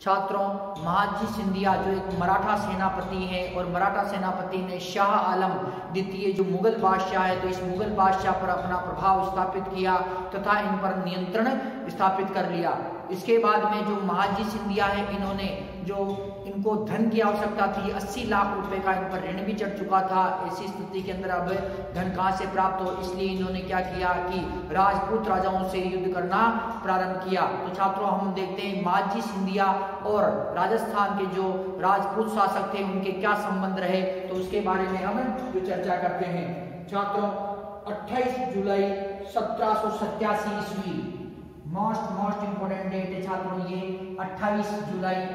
छात्रों, महादजी सिंधिया जो एक मराठा सेनापति हैं और मराठा सेनापति ने शाह आलम द्वितीय जो मुगल बादशाह है तो इस मुगल बादशाह पर अपना प्रभाव स्थापित किया तथा इन पर नियंत्रण स्थापित कर लिया। इसके बाद में जो महादजी सिंधिया है इन्होंने जो इनको धन की आवश्यकता थी, 80 लाख रुपए का इन पर ऋण भी चढ़ चुका था। ऐसी स्थिति के अंदर अब धन कहाँ से प्राप्त हो, इसलिए इन्होंने क्या किया कि राजपूत राजाओं से युद्ध करना प्रारंभ किया। तो छात्रों हम देखते हैं महादजी सिंधिया और राजस्थान के जो राजपूत शासक थे उनके क्या संबंध रहे, तो उसके बारे में हम जो चर्चा करते हैं। छात्रों 28 जुलाई 1787 ईस्वी मोस्ट इंपोर्टेंट डेट है छात्रों ये 28 जुलाई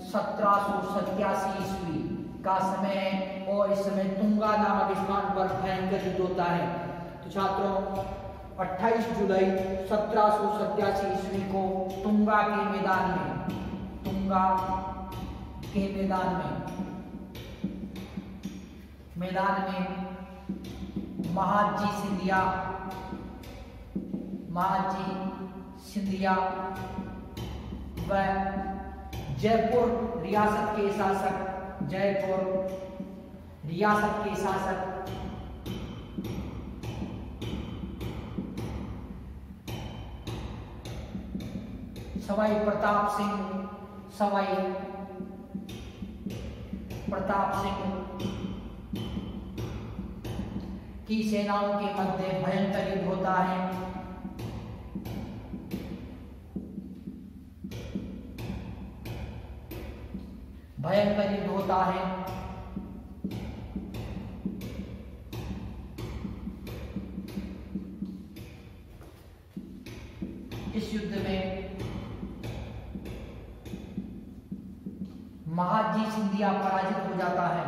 1787 ईस्वी का समय है और इस समय तुंगा नामक स्थान पर भयंकर युद्ध होता है। तो छात्रों 28 जुलाई 1787 ईस्वी को तुंगा के मैदान में महादजी सिंधिया व जयपुर रियासत के शासक सवाई प्रताप सिंह की सेनाओं के मध्य भयंकर युद्ध होता है। इस युद्ध में महादजी सिंधिया पराजित हो जाता है।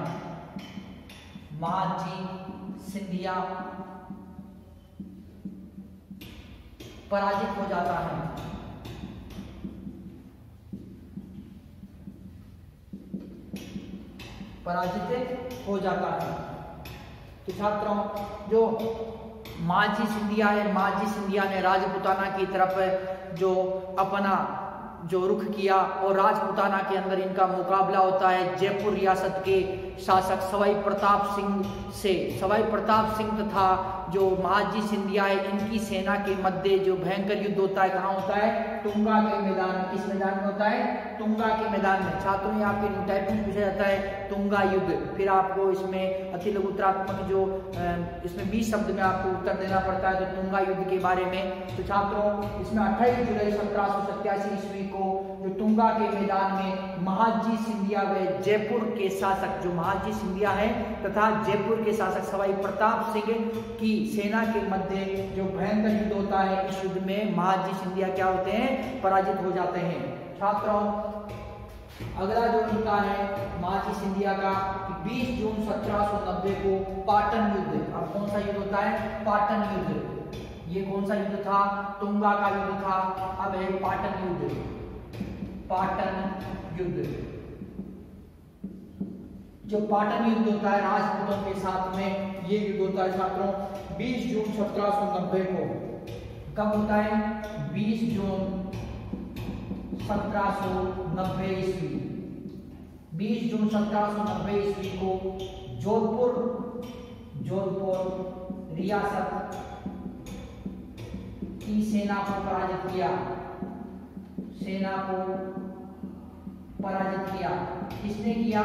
पराजित हो जाता है। तो छात्रों जो महादजी सिंधिया है, महादजी सिंधिया ने राजपूताना की तरफ जो अपना जो रुख किया और राजपूताना के अंदर इनका मुकाबला होता है जयपुर रियासत के शासक सवाई प्रताप सिंह से। सवाई प्रताप सिंह तथा जो महादजी सिंधिया है इनकी सेना के मध्य जो भयंकर युद्ध होता है कहाँ होता है, तुंगा के मैदान में। किस मैदान में होता है, तुंगा के मैदान में। छात्रों यहाँ पे टाइपिंग पूछा जाता है तुंगा युद्ध, फिर आपको इसमें अति लघुत्रात्मक जो इसमें 20 शब्द में आपको उत्तर देना पड़ता है तो तुंगा युद्ध के बारे में। तो छात्रों इसमें 28 जुलाई 1787 ईस्वी को जो तुंगा के मैदान में महादजी सिंधिया व जयपुर के शासक जो महादजी सिंधिया है तथा जयपुर के शासक सवाई प्रताप सिंह की सेना के मध्य जो भयंकर युद्ध होता है, इस युद्ध में महादजी सिंधिया क्या होते हैं, पराजित हो जाते हैं। छात्रों अगला जो इनका है महादजी सिंधिया का 20 जून 1790 को पाटन युद्ध। अब कौन सा युद्ध होता है, पाटन युद्ध। ये कौन सा युद्ध था, तुंगा का युद्ध था। अब है पाटन युद्ध। जो पाटन युद्ध होता है राजपूतों के साथ में ये युद्ध होता है छात्रों 20 जून 1790 को। कब होता है, 20 जून 1790 ईस्वी। 20 जून 1790 ईस्वी को जोधपुर रियासत की सेना को पराजित किया। किसने किया,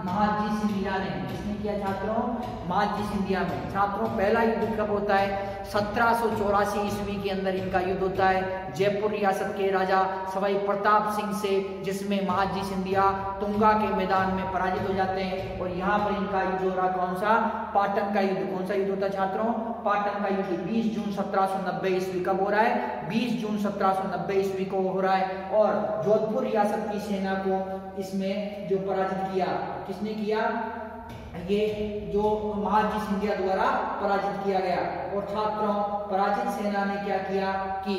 महादजी सिंधिया ने। किसने किया छात्रों, महादजी सिंधिया ने। छात्रों पहला युद्ध कब होता है, 1784 ईस्वी के अंदर इनका युद्ध होता है जयपुर रियासत के राजा सवाई प्रताप सिंह से, जिसमें महादजी सिंधिया तुंगा के मैदान में पराजित हो जाते हैं। और यहाँ पर इनका युद्ध हो रहा कौन सा, पाटन का युद्ध। कौन सा युद्ध होता है छात्रों, पाटन का युद्ध। 20 जून 1790 ईस्वी कब हो रहा है, 20 जून 1790 ईस्वी को हो रहा है। और जोधपुर रियासत की सेना को इसमें जो पराजित किया, किसने किया, ये जो महादजी सिंधिया द्वारा पराजित किया गया। और छात्रों पराजित सेना ने क्या किया कि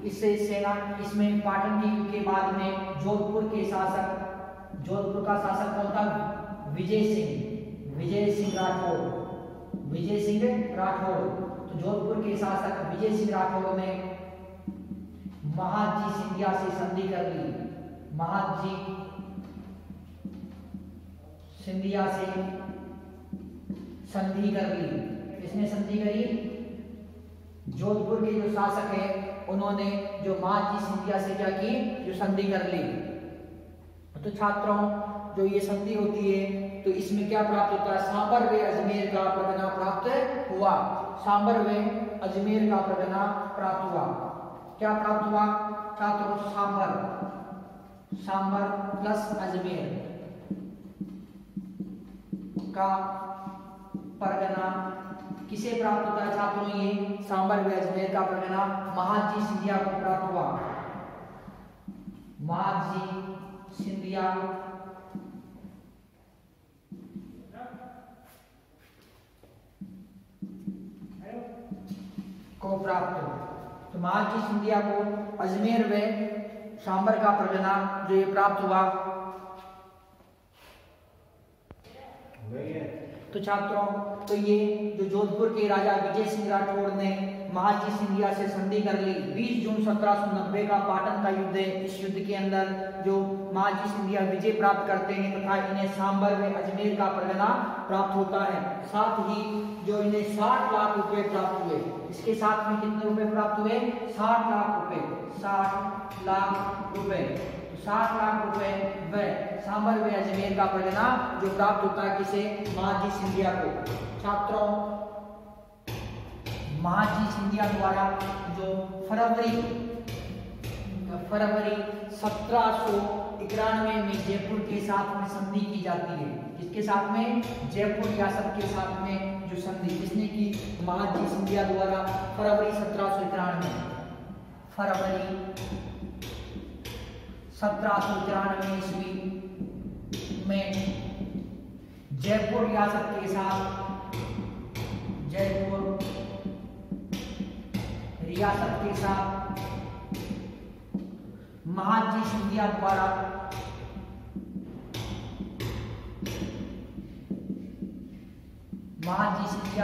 इसमें पाटन के युद्ध के बाद में जोधपुर का शासक कौन था, विजय सिंह राठौड़। तो जोधपुर के शासक विजय सिंह राठौड़ ने महादजी सिंधिया से संधि कर ली, महादजी सिंधिया से संधि कर ली। किसने संधि करी? जोधपुर के जो शासक है उन्होंने जो महादजी सिंधिया से क्या की? जो संधि कर ली। तो छात्रों जो ये संधि होती है तो इसमें क्या प्राप्त होता है? सांबर व अजमेर का परगना प्राप्त हुआ। सांबर व अजमेर का परगना प्राप्त हुआ। क्या प्राप्त हुआ छात्रों? सांबर, सांबर प्लस अजमेर का परगना किसे प्राप्त होता है छात्रों? ये सांबर व अजमेर का परगना महादजी सिंधिया को प्राप्त हुआ। महादजी सिंधिया को प्राप्त हो। तो महादजी सिंधिया को अजमेर व सांबर का परगना जो ये प्राप्त हुआ। तो छात्रों तो ये जो जोधपुर के राजा विजय सिंह राठौड़ ने महादजी सिंधिया से संधि कर ली। 20 जून 1790 का पाटन का युद्ध है। इस युद्ध के अंदर जो महादजी सिंधिया विजय प्राप्त करते हैं तथा इन्हें सांबर व अजमेर का परगना प्राप्त होता है। साथ ही जो इन्हें 60 लाख रुपए प्राप्त हुए। इसके साथ में कितने रुपए प्राप्त हुए? 60 लाख रुपए, 60 लाख रुपए। 60 लाख रुपए व सांबर व अजमेर का परगना जो प्राप्त होता है किसे? महादजी सिंधिया को। छात्रों महादजी सिंधिया द्वारा जो फरवरी 1791 में जयपुर के साथ में संधि की जाती है। इसके साथ में जयपुर रियासत के साथ में जो संधि किसने की? महादजी सिंधिया द्वारा फरवरी 1791 ईस्वी में जयपुर रियासत के साथ, जयपुर रियासत के साथ महादजी सिंधिया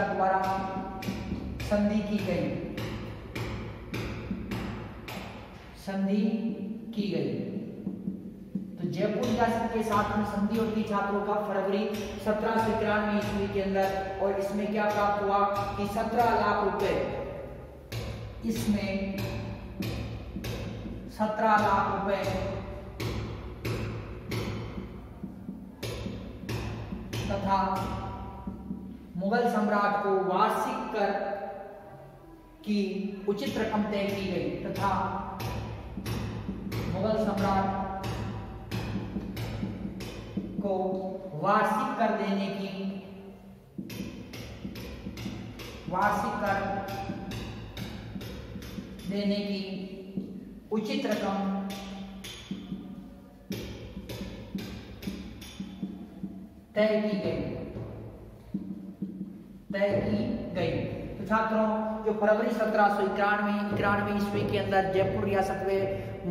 द्वारा संधि की गई, संधि की गई। तो जयपुर रियासत के साथ में संधि होती छात्रों का फरवरी 1791 ईस्वी के अंदर। और इसमें क्या प्राप्त हुआ कि 17 लाख रुपए, इसमें 17 लाख रुपए तथा मुगल सम्राट को वार्षिक कर की उचित रकम तय की गई तथा मुगल सम्राट को वार्षिक कर देने की, वार्षिक कर देने की उचित रकम तय की गई। तो छात्रों जो फरवरी 1791 ईस्वी के अंदर जयपुर रियासत में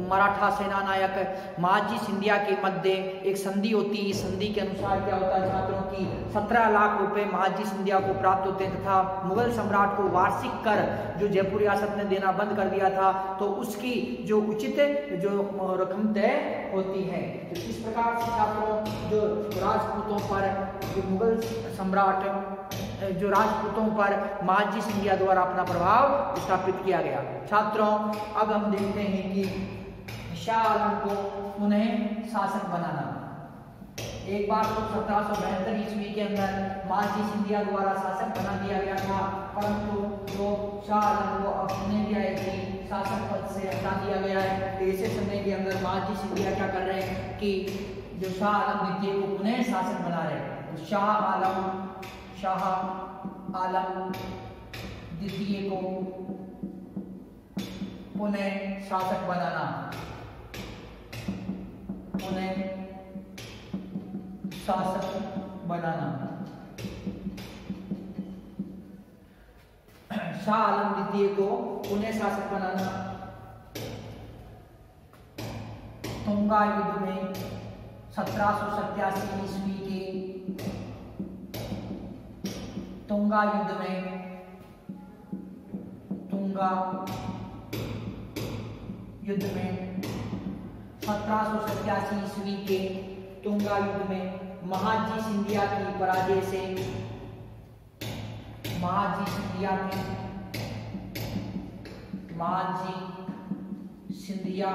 मराठा सेना नायक महादजी सिंधिया के मध्य एक संधि होती है। इस संधि के अनुसार क्या होता है छात्रों की 17 लाख रुपए महादजी सिंधिया को प्राप्त होते हैं तथा मुगल सम्राट को वार्षिक कर जो जयपुर रियासत ने देना बंद कर दिया था तो उसकी जो उचित जो रकम तय होती है। तो इस प्रकार से छात्रों जो राजपूतों पर जो मुगल सम्राट जो राजपूतों पर महादजी सिंधिया द्वारा अपना प्रभाव स्थापित किया गया। छात्रों अब हम देखते हैं कि शाह आलम को पुनः शासक बनाना। एक बार तो 1772 ईस्वी के अंदर महादजी सिंधिया द्वारा शासक बना दिया गया था, परंतु जो शाह आलम को अब पुनः क्या है कि शासक पद से हटा दिया गया है। तो ऐसे समय के अंदर महादजी सिंधिया क्या कर रहे हैं कि जो शाह आलम द्वितीय को पुनः शासक बना रहे हैं। तो शाह आलम द्वितीय को पुनः शासक बनाना, पुनः शासक बनाना। शाह आलम द्वितीय को पुनः शासक बनाना। तुंगा युद्ध में 1787 ईस्वी के तुंगा युद्ध में, तुंगा युद्ध में 1787 ईस्वी के तुंगा युद्ध में महाजी सिंधिया की पराजय से महाजी सिंधिया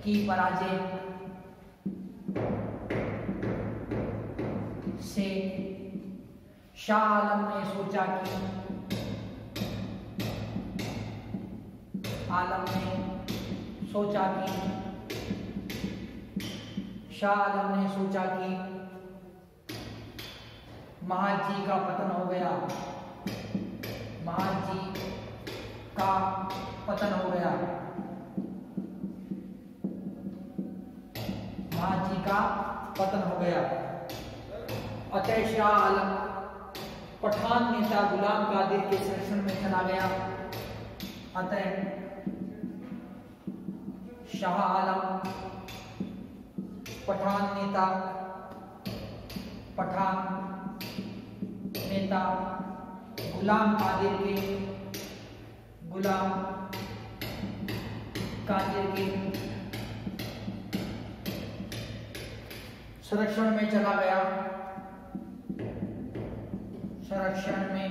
की पराजय से शाह आलम ने सोचा कि महाजी का पतन हो गया। अतः शाह आलम पठान नेता गुलाम कादिर के संरक्षण में चला गया। शाह आलम पठान नेता गुलाम कादिर के संरक्षण में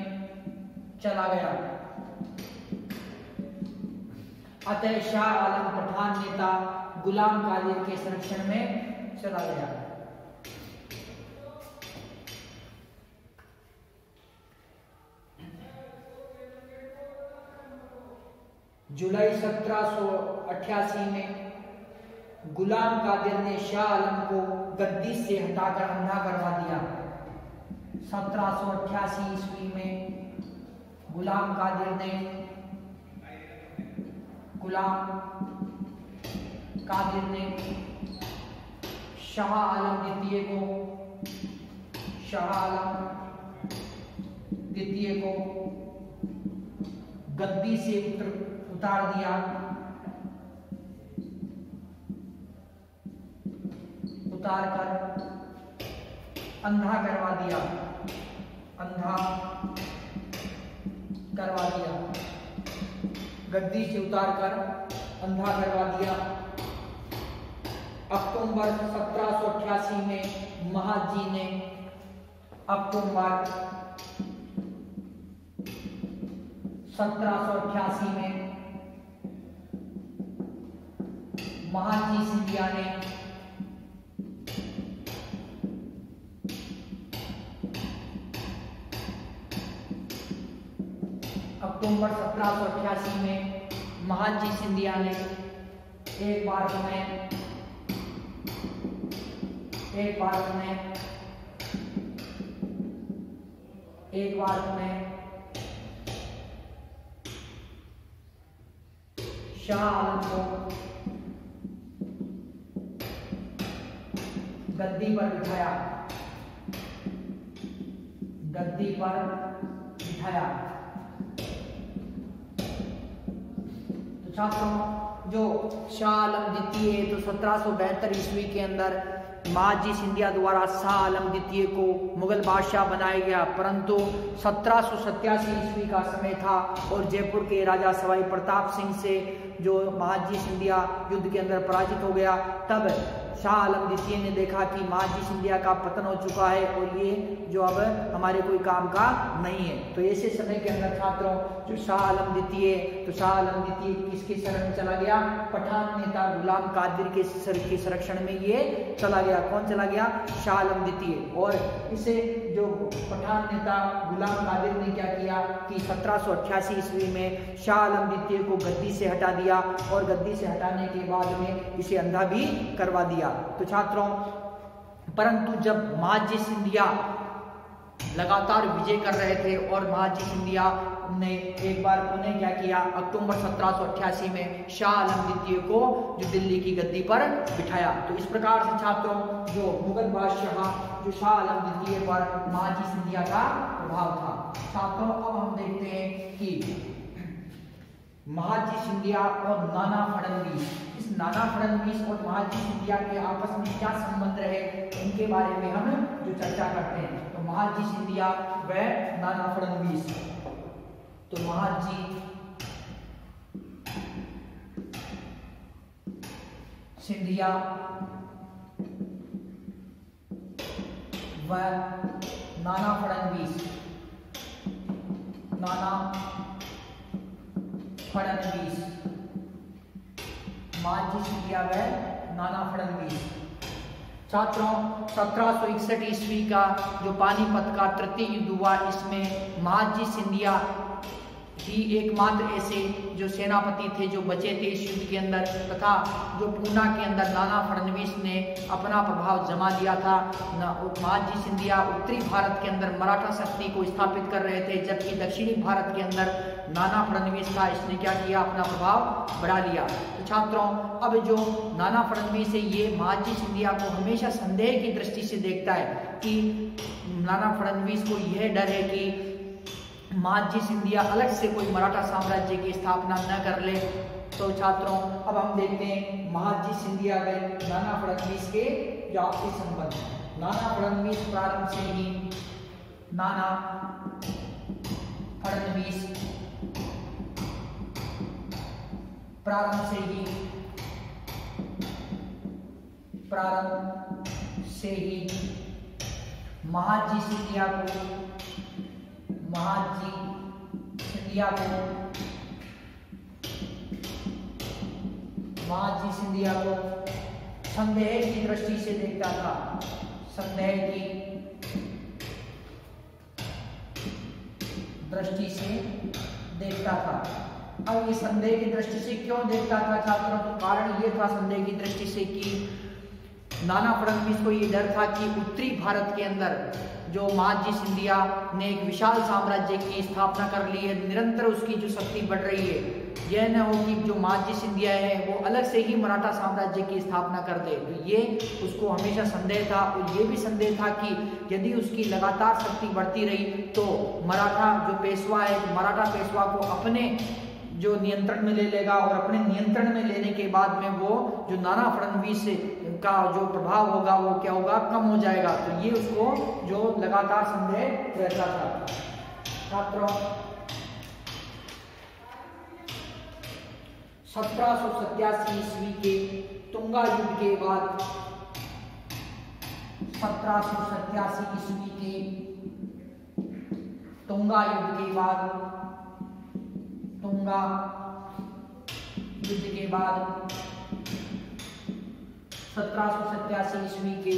चला गया। अतः शाह आलम पठान नेता गुलाम कादिर के संरक्षण में चला गया। जुलाई 1788 में गुलाम कादिर ने शाह आलम को गद्दी से हटाकर अंधा करवा दिया। 1788 ईस्वी में गुलाम कादिर ने शाह आलम द्वितीय को गद्दी से उतार दिया। उतार कर अंधा करवा दिया। गद्दी से उतार कर अंधा करवा दिया। अक्टूबर 1788 में महाजी ने महाजी सिंधिया ने अक्टूबर 1788 में महाजी सिंधिया ने एक बार में शाह आलम को गद्दी पर बिठाया। तो छात्रों, जो शाह आलम द्वितीय तो 1772 ईस्वी के अंदर महाजी सिंधिया द्वारा शाह आलम द्वितीय को मुगल बादशाह बनाया गया, परंतु 1787 ईस्वी का समय था और जयपुर के राजा सवाई प्रताप सिंह से जो महाजी सिंधिया युद्ध के अंदर पराजित हो गया। तब शाह आलम द्वितीय ने देखा कि महाजी सिंधिया का पतन हो चुका है और ये जो अब हमारे कोई काम का नहीं है। तो ऐसे समय के अंदर छात्रों, जो शाह आलम द्वितीय किसके शरण में चला गया? पठान नेता गुलाम कादिर के संरक्षण में ये चला गया। कौन चला गया? शाह आलम द्वितीय। और इसे जो पठान नेता गुलाम कादिर ने क्या किया कि 1788 ईस्वी में शाह आलम द्वितीय को गद्दी से हटा दिया और गद्दी से हटाने के बाद में इसे अंधा भी करवा दिया। तो छात्रों, परंतु जब महाजी सिंधिया लगातार विजय कर रहे थे और महाजी सिंधिया ने एक बार उन्हें क्या किया, अक्टूबर 1788 में शाह आलम द्वितीय को जो दिल्ली की गद्दी पर बिठाया। तो इस प्रकार से छात्रों, जो मुगल बादशाह जो शाह आलम द्वितीय पर महाजी सिंधिया का प्रभाव था। छात्रों, अब हम देखते हैं कि महाजी सिंधिया और नाना फडणवीस, इस नाना फडणवीस और महाजी सिंधिया के आपस में क्या संबंध रहे, इनके बारे में हम जो चर्चा करते हैं। तो महाजी सिंधिया व नाना फडणवीस, तो महाजी सिंधिया व नाना फडणवीस मालजी सिंधिया व नाना फडणवीस। छात्रों 1761 ईस्वी का जो पानीपत का तृतीय युद्ध हुआ, इसमें महाजी सिंधिया ही एकमात्र ऐसे जो सेनापति थे जो बचे थे इस युद्ध के अंदर, तथा जो पूना के अंदर नाना फडणवीस ने अपना प्रभाव जमा दिया था। महाजी सिंधिया उत्तरी भारत के अंदर मराठा शक्ति को स्थापित कर रहे थे, जबकि दक्षिणी भारत के अंदर नाना फडणवीस था, इसने क्या किया, अपना प्रभाव बढ़ा लिया। तो छात्रों, अब जो नाना फडणवीस है ये महाजी सिंधिया को हमेशा संदेह की दृष्टि से देखता है कि नाना फडणवीस को यह डर है कि महाजी सिंधिया अलग से कोई मराठा साम्राज्य की स्थापना न कर ले। तो छात्रों, अब हम देखते हैं महाजी सिंधिया व नाना फडणवीस के जो आपसी संबंध। नाना फडणवीस प्रारंभ से ही महाजी सिंधिया को संदेह की दृष्टि से देखता था, अब ये संदेह की दृष्टि से क्यों देखता था छात्रों? तो कारण ये था संदेह की दृष्टि से कि नाना फडणवीस को ये डर था कि उत्तरी भारत के अंदर जो महाजी सिंधिया ने एक विशाल साम्राज्य की स्थापना कर ली है, निरंतर उसकी जो शक्ति बढ़ रही है, यह न हो कि जो महाजी सिंधिया है वो अलग से ही मराठा साम्राज्य की स्थापना कर दे। तो ये उसको हमेशा संदेह था, और ये भी संदेह था कि यदि उसकी लगातार शक्ति बढ़ती रही तो मराठा जो पेशवा है, मराठा पेशवा को अपने जो नियंत्रण में ले लेगा, और अपने नियंत्रण में लेने के बाद में वो जो नाना फडणवीस का जो प्रभाव होगा वो क्या होगा, कम हो जाएगा। तो ये उसको जो लगातार संदेह रहता था। छात्रों, 1787 ईस्वी के तुंगा युद्ध के बाद 1787 ईस्वी के तुंगा युद्ध के बाद 1787 ईस्वी के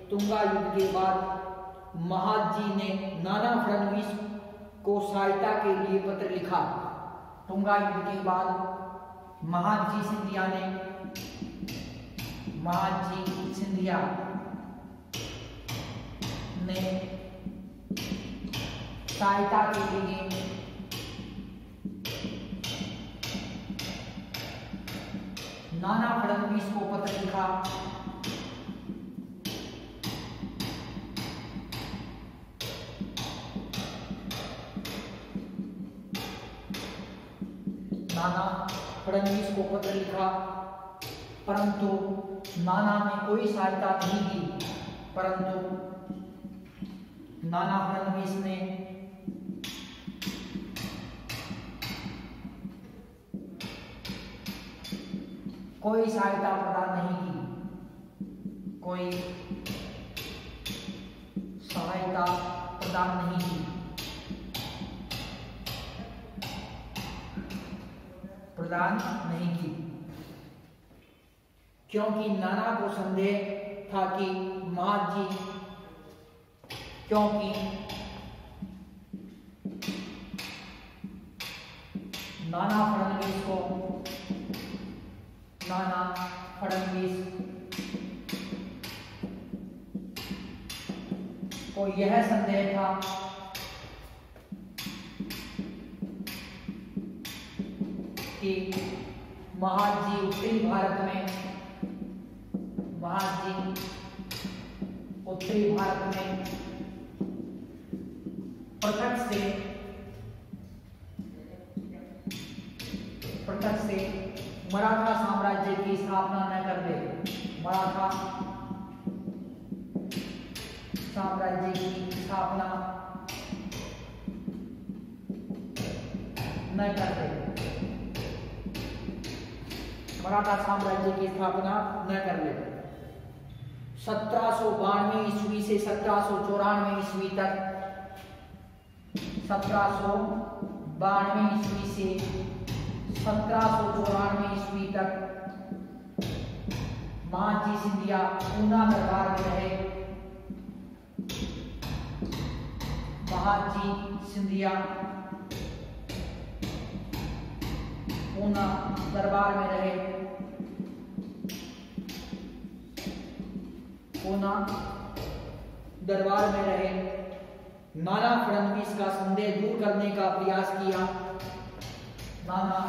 तुंगा युद्ध के बाद महाजी ने नाना फडणवीस को सहायता के लिए पत्र लिखा। तुंगा युद्ध के बाद महाजी सिंधिया ने सहायता के लिए नाना फडणवीस को पत्र लिखा। परंतु नाना ने कोई सहायता नहीं की, परंतु नाना फडणवीस ने कोई सहायता प्रदान नहीं की, क्योंकि नाना को संदेह था कि नाना फडणवीस को यह संदेह था कि महाजी उत्तरी भारत में पृथक से मराठा साम्राज्य की स्थापना न कर दे, मराठा साम्राज्य की स्थापना न कर दे। मराठा साम्राज्य की स्थापना न कर ले। 1792 ईस्वी से 1794 ईस्वी तक, 1792 ईस्वी से 1794 ईस्वी तक महाजी सिंधिया पूना दरबार में रहे। महाजी सिंधिया पूना दरबार में रहे। पूना दरबार में रहे। नाना फडणवीस का संदेह दूर करने का प्रयास किया। नाना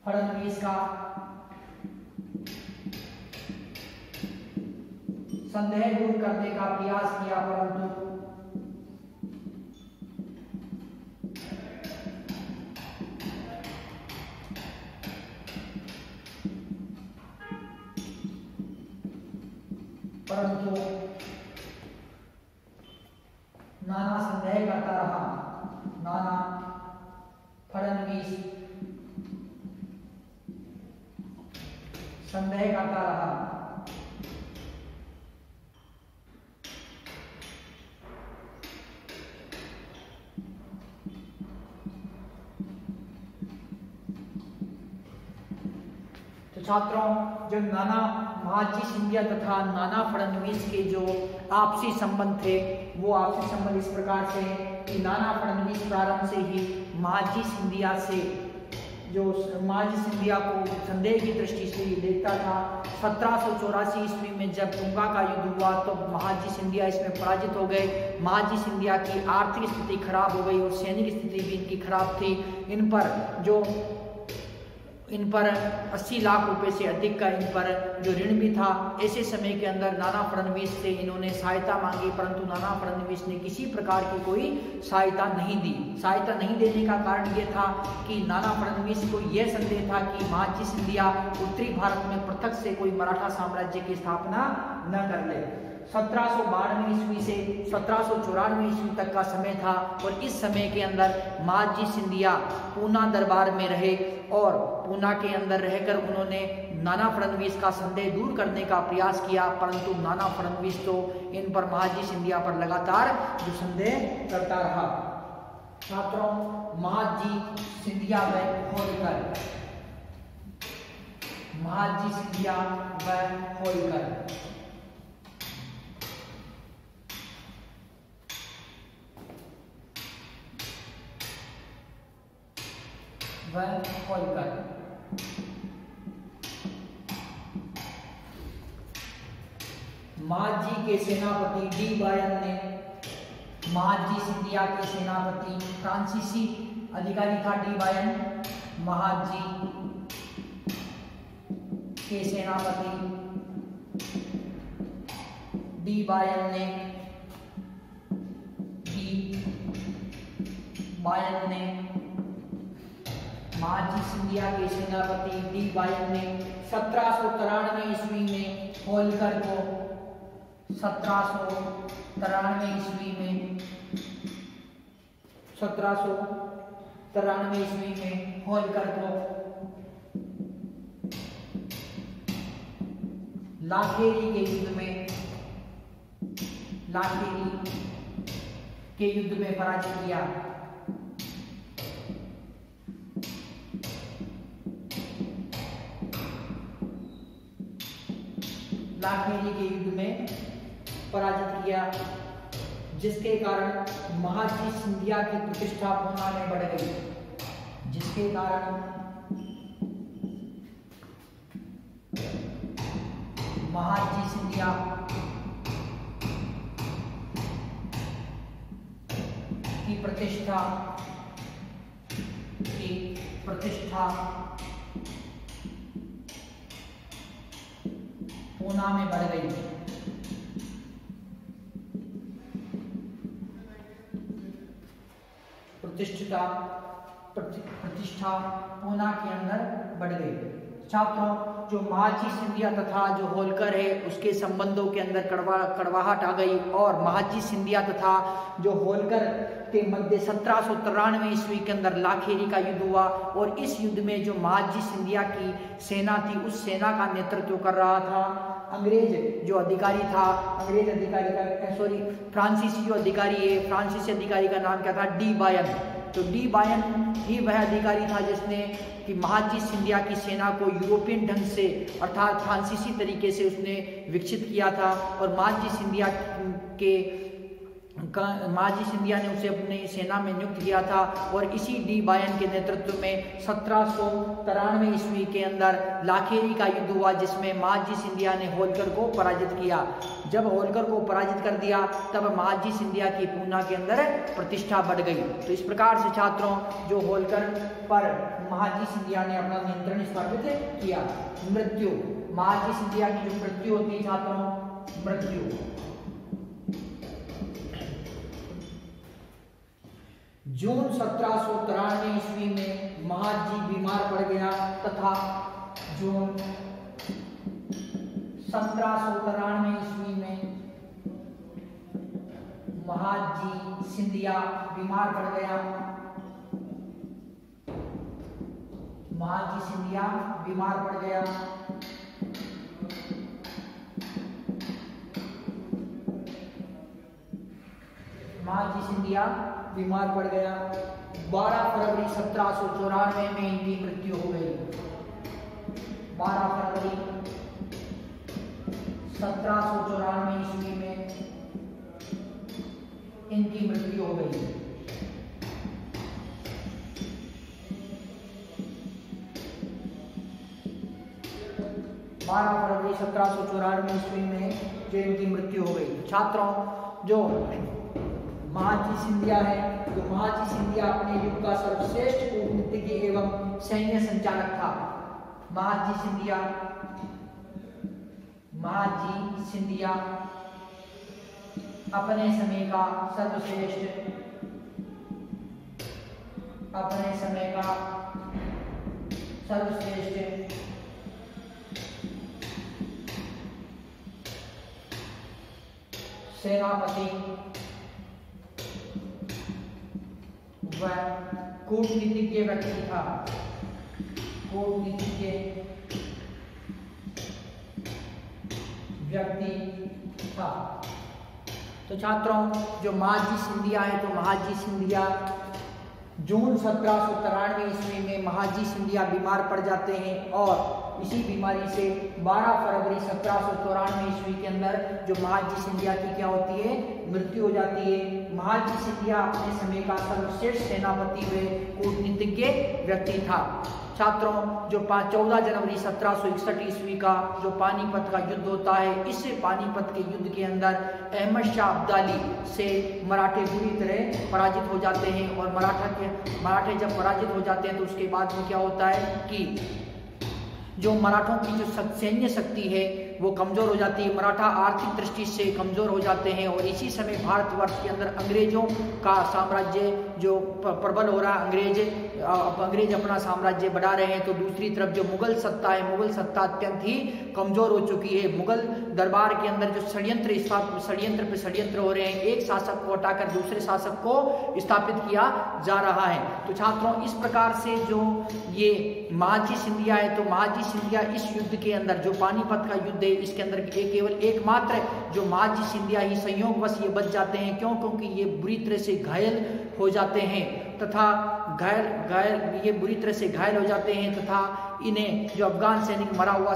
फडणवीस का संदेह दूर करने का प्रयास किया, परंतु नाना संदेह करता रहा। नाना फडणवीस संदेह करता रहा। तो छात्रों, जो नाना महाजी सिंधिया तथा नाना फडणवीस के जो आपसी संबंध थे, वो आपसी संबंध इस प्रकार से कि नाना फडणवीस प्रारंभ से ही महाजी सिंधिया से जो महाजी सिंधिया को संदेह की दृष्टि से देखता था। 1784 ईस्वी में जब तुंगा का युद्ध हुआ तो महाजी सिंधिया इसमें पराजित हो गए। महाजी सिंधिया की आर्थिक स्थिति खराब हो गई और सैनिक स्थिति भी इनकी खराब थी। इन पर 80 लाख रुपए से अधिक का इन पर जो ऋण भी था। ऐसे समय के अंदर नाना फडणवीस से इन्होंने सहायता मांगी, परंतु नाना फडणवीस ने किसी प्रकार की कोई सहायता नहीं दी। सहायता नहीं देने का कारण ये था कि नाना फडणवीस को यह संदेह था कि महाजी सिंधिया उत्तरी भारत में पृथक से कोई मराठा साम्राज्य की स्थापना न कर ले। 1792 ईस्वी से 1794 ईस्वी तक का समय था और इस समय के अंदर महाजी सिंधिया पूना दरबार में रहे और पूना के अंदर रहकर उन्होंने नाना फडणवीस का संदेह दूर करने का प्रयास किया, परंतु नाना फडणवीस तो इन पर महाजी सिंधिया पर लगातार जो संदेह करता रहा। छात्रों, महाजी सिंधिया व होलकर, महाजी सिंधिया व होलकर महाजी के सेनापति डी बायन ने महाजी सिंधिया के सेनापति फ्रांसीसी अधिकारी था डी बायन। महाजी के सेनापति डी बायन ने महाजी सिंधिया के सेनापति डी बायन ने 1793 ईस्वी में होलकर को 1793 ईस्वी में होलकर को लाखेरी के युद्ध में पराजित किया। लाखेरी के युद्ध में पराजित किया, जिसके कारण महाजी सिंधिया की प्रतिष्ठा पूना में बढ़ गई। जिसके कारण महाजी सिंधिया की प्रतिष्ठा पूना में बढ़ गई। प्रतिष्ठा पूना के अंदर बढ़ गई। छात्रों, जो महाजी सिंधिया तथा जो होलकर है उसके संबंधों के अंदर कड़वाहट आ गई और महाजी सिंधिया तथा जो होलकर के मध्य 1793 ईस्वी के अंदर लाखेरी का युद्ध हुआ और इस युद्ध में जो महादजी सिंधिया की सेना थी उस सेना का नेतृत्व कर रहा था अंग्रेज जो अधिकारी था, अंग्रेज अधिकारी का फ्रांसीसी जो अधिकारी है, फ्रांसीसी अधिकारी का नाम क्या था? D Bayern. तो डी बायन ही वह अधिकारी था जिसने कि महादजी सिंधिया की सेना को यूरोपियन ढंग से अर्थात फ्रांसीसी तरीके से उसने विकसित किया था और महादजी सिंधिया ने उसे अपनी सेना में नियुक्त किया था और इसी डी बायन के नेतृत्व में 1793 ईस्वी के अंदर लाखेरी का युद्ध हुआ जिसमें महादजी सिंधिया ने होलकर को पराजित किया। जब होलकर को पराजित कर दिया तब महादजी सिंधिया की पूना के अंदर प्रतिष्ठा बढ़ गई। तो इस प्रकार से छात्रों जो होलकर पर महादजी सिंधिया ने अपना नियंत्रण स्थापित किया। मृत्यु, महादजी सिंधिया की जो मृत्यु होती है छात्रों, मृत्यु जून 1793 ईस्वी में महादजी बीमार पड़ गया तथा जून 1793 ईस्वी में महादजी सिंधिया बीमार पड़ गया। महादजी सिंधिया बीमार पड़ गया। महादजी सिंधिया बीमार पड़ गया। 12 फरवरी 1794 में इनकी मृत्यु हो गई। 12 फरवरी 1794 ईस्वी में इनकी मृत्यु हो गई। फरवरी 1794 ईस्वी में जो इनकी मृत्यु हो गई। छात्रों जो महादजी सिंधिया है तो महादजी सिंधिया अपने युग का सर्वश्रेष्ठ कूटनीतिज्ञ एवं सैन्य संचालक था। महादजी सिंधिया अपने समय का सर्वश्रेष्ठ सेनापति वह कूटनीतिज्ञ व्यक्ति था। तो छात्रों जो महादजी सिंधिया है तो महादजी सिंधिया जून 1793 ईस्वी में महादजी सिंधिया बीमार पड़ जाते हैं और इसी बीमारी से 12 फरवरी 1794 ईस्वी के अंदर जो महादजी सिंधिया की क्या होती है? मृत्यु हो जाती है। महादजी सिंधिया अपने समय का सर्वश्रेष्ठ सेनापति व कूटनीतिज्ञ व्यक्ति था। छात्रों जो 14 जनवरी 1761 ईस्वी का जो पानीपत का युद्ध होता है, इस पानीपत के युद्ध के अंदर अहमद शाह अब्दाली से मराठे बुरी तरह पराजित हो जाते हैं और मराठे जब पराजित हो जाते हैं तो उसके बाद में क्या होता है कि जो मराठों की जो सैन्य शक्ति है वो कमजोर हो जाती है। मराठा आर्थिक दृष्टि से कमजोर हो जाते हैं और इसी समय भारतवर्ष के अंदर अंग्रेजों का साम्राज्य जो प्रबल हो रहा है, अंग्रेज अपना साम्राज्य बढ़ा रहे हैं। तो दूसरी तरफ जो मुगल सत्ता है, मुगल सत्ता अत्यंत ही कमजोर हो चुकी है। मुगल दरबार के अंदर जो षड्यंत्र पे षड्यंत्र हो रहे हैं, एक शासक को हटाकर दूसरे शासक को स्थापित किया जा रहा है। तो छात्रों इस प्रकार से जो ये महादजी सिंधिया है तो महादजी सिंधिया इस युद्ध के अंदर जो पानीपत का युद्ध है इसके अंदर केवल एकमात्र जो महादजी सिंधिया ही संयोगवश ये बच जाते हैं। क्योंकि ये बुरी तरह से घायल हो जाते हैं तथा ये बुरी तरह से घायल हो जाते हैं तथा इन्हें जो अफगान सैनिक मरा हुआ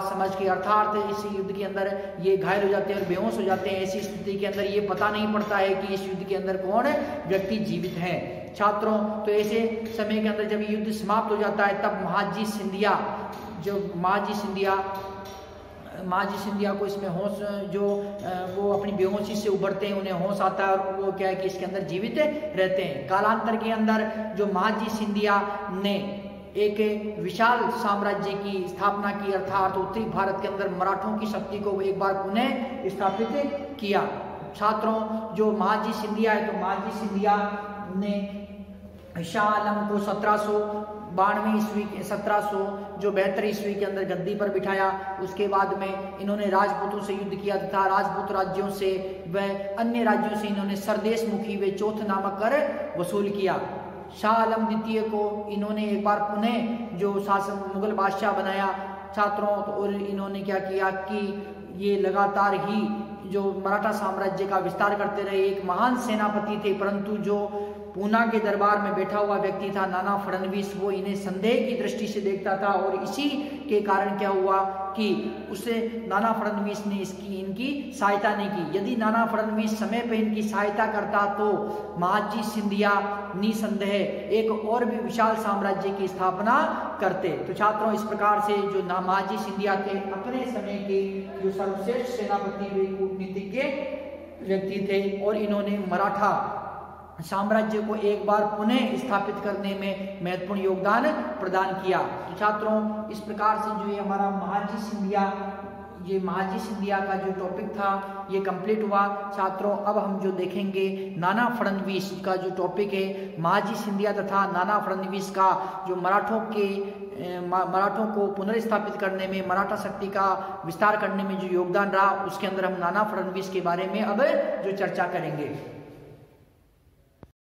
समझ के अर्थात इस युद्ध के अंदर ये घायल हो जाते हैं और बेहोश हो जाते हैं। ऐसी स्थिति के अंदर ये पता नहीं पड़ता है कि इस युद्ध के अंदर कौन व्यक्ति जीवित है। छात्रों तो ऐसे समय के अंदर जब युद्ध समाप्त हो जाता है तब महादजी सिंधिया को इसमें होश जो वो अपनी बेहोशी से उभरते हैं, उन्हें होश आता है और वो क्या है कि इसके अंदर जीवित रहते हैं। कालांतर के अंदर जो महादजी सिंधिया ने एक विशाल साम्राज्य की स्थापना की अर्थात उत्तरी भारत के अंदर मराठों की शक्ति को एक बार पुनः स्थापित किया। छात्रों जो महादजी सिंधिया है तो महादजी सिंधिया ने शाह आलम को 92 ईस्वी 1772 ईस्वी के अंदर गद्दी पर बिठाया। उसके बाद में इन्होंने राजपूतों से युद्ध किया तथा राजपूत राज्यों से व अन्य राज्यों से इन्होंने सरदेश मुखी व चौथ नामक कर वसूल किया। शाह आलम द्वितीय को इन्होंने एक बार पुनः जो शासन मुगल बादशाह बनाया छात्रों, और इन्होंने क्या किया कि ये लगातार ही जो मराठा साम्राज्य का विस्तार करते रहे। एक महान सेनापति थे, परंतु जो पूना के दरबार में बैठा हुआ व्यक्ति था नाना फडणवीस, वो इन्हें संदेह की दृष्टि से देखता था और इसी के कारण क्या हुआ कि उसे नाना फडणवीस ने इनकी सहायता नहीं की। यदि नाना फडणवीस समय पर इनकी सहायता करता तो महाजी सिंधिया निसंदेह एक और भी विशाल साम्राज्य की स्थापना करते। तो छात्रों, इस प्रकार से जो महाजी सिंधिया थे अपने समय के जो सर्वश्रेष्ठ सेनापति व कूटनीतिज्ञ व्यक्ति थे और इन्होंने मराठा साम्राज्य को एक बार पुनः स्थापित करने में महत्वपूर्ण योगदान प्रदान किया। तो छात्रों, इस प्रकार से जो ये हमारा महाजी सिंधिया का जो टॉपिक था ये कंप्लीट हुआ। छात्रों, अब हम जो देखेंगे नाना फडणवीस का जो टॉपिक है, महाजी सिंधिया तथा नाना फडणवीस का जो मराठों को पुनर्स्थापित करने में, मराठा शक्ति का विस्तार करने में जो योगदान रहा, उसके अंदर हम नाना फडणवीस के बारे में अब जो चर्चा करेंगे।